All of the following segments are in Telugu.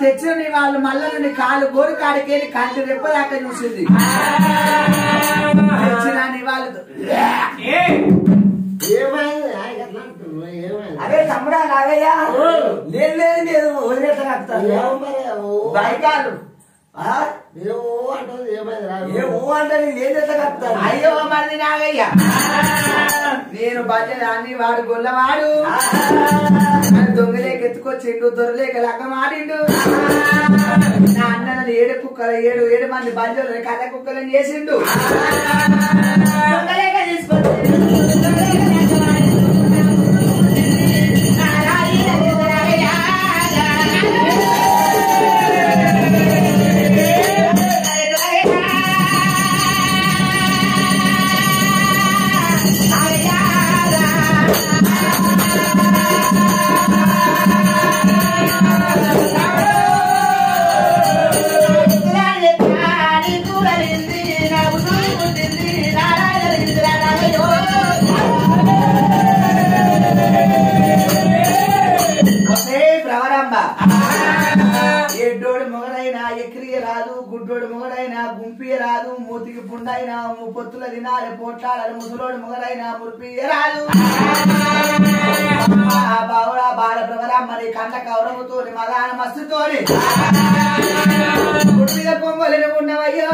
తెచ్చిన నీ వాళ్ళు మళ్ళా నీ కాళ్ళు గోరు కాడికెళ్ళి కంటి రెప్పదాకా చూసింది. తెచ్చిన నీ వాళ్ళు అదే తమ్ముడా నాగయ్యా లేదు లేదు లేదు వదిలేస్తాను బైకాలు అయ్యో మరి నాగయ్య నేను బజాన్ని వాడు గొల్లవాడు దొంగలేక ఎత్తుకొచ్చిండు దొరలేక లగ్గమాడిండు. నా అన్న ఏడు కుక్కలు ఏడు మంది బజలు కథ కుక్కలను చేసిండు. దొంగలేక తీసుకొచ్చిండు ఎడ్డోడు మొగడైనా ఎక్కిరియ రాదు, గుడ్డోడు మొగడైనా గుంపియ రాదు, మూతికి పుండైనా ముప్పొత్తుల తినాలి పోట్లాడాలి, ముసలోడు మొగడైనా మురిపియ రాదు. బావుడా బాల ప్రవరమ్మని కంట కౌరవుతోని మగాన మస్తుతోని గుడ్డిద పొంగలిని ఉన్నవయ్యో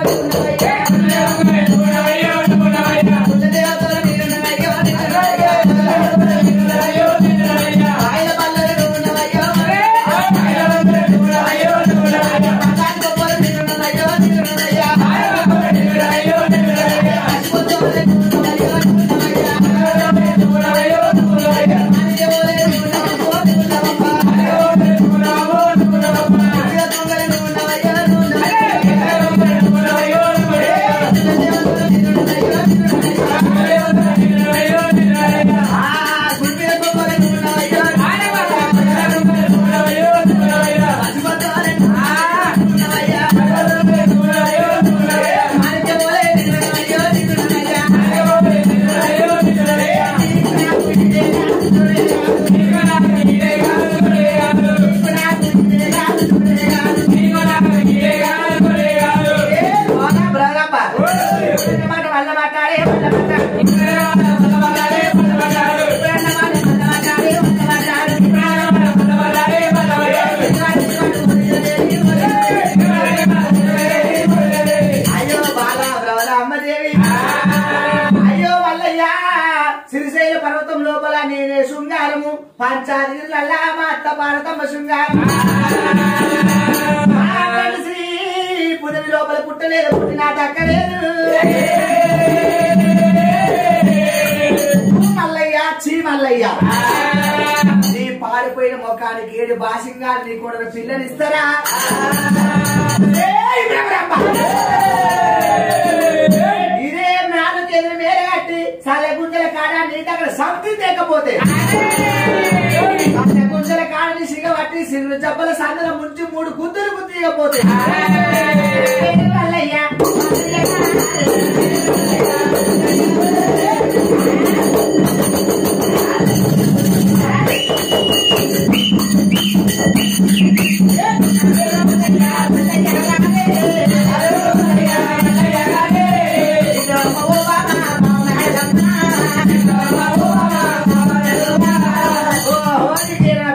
శ్రీశైల పర్వతం లోపల నేనే శృంగారము పంచాదిలా మా అత్త భారతమ్మ శృంగారం శ్రీ పుదవి లోపల పుట్టలేదు పుట్టినా దక్కలేదు మల్లయ్య చీ మల్లయ్య నీ పారిపోయిన ముఖానికి ఏడు భాషంగా నీ కూడా పిల్లనిస్తారా ఇదే నాలుగు కేంద్రం వేరే కట్టి చాలా గుంజల కాడ నీకు అక్కడ సంతి లేకపోతే గుంజల కాడని సిగబట్టి సిగ్గు జబ్బల సందల ముంచి 3 గుద్దులు గుద్దియకపోతే మల్లయ్య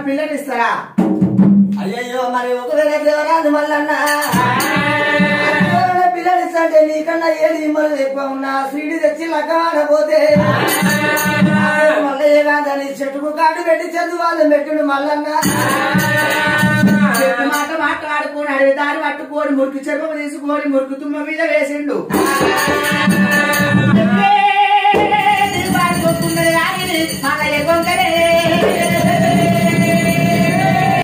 పిల్లనిస్తారా అయ్యయ్యో మరి ఒకవేళ దేవరాజు మల్లన్న పిల్లనిస్తంటే నీకన్నా ఏది ఇమ్మలు ఎక్కువ ఉన్నా సీడి తెచ్చి లక్కవాడపోతే మల్లయ్య కాదని చెట్టుకు కాడు పెట్టి చదువు వాళ్ళు పెట్టుడు మల్లన్న చెట్టు మాట మాట్లాడుకుని అడవి దారి పట్టుకొని మురికి చెరుపు తీసుకొని మురికి తుమ్మ మీద వేసిండు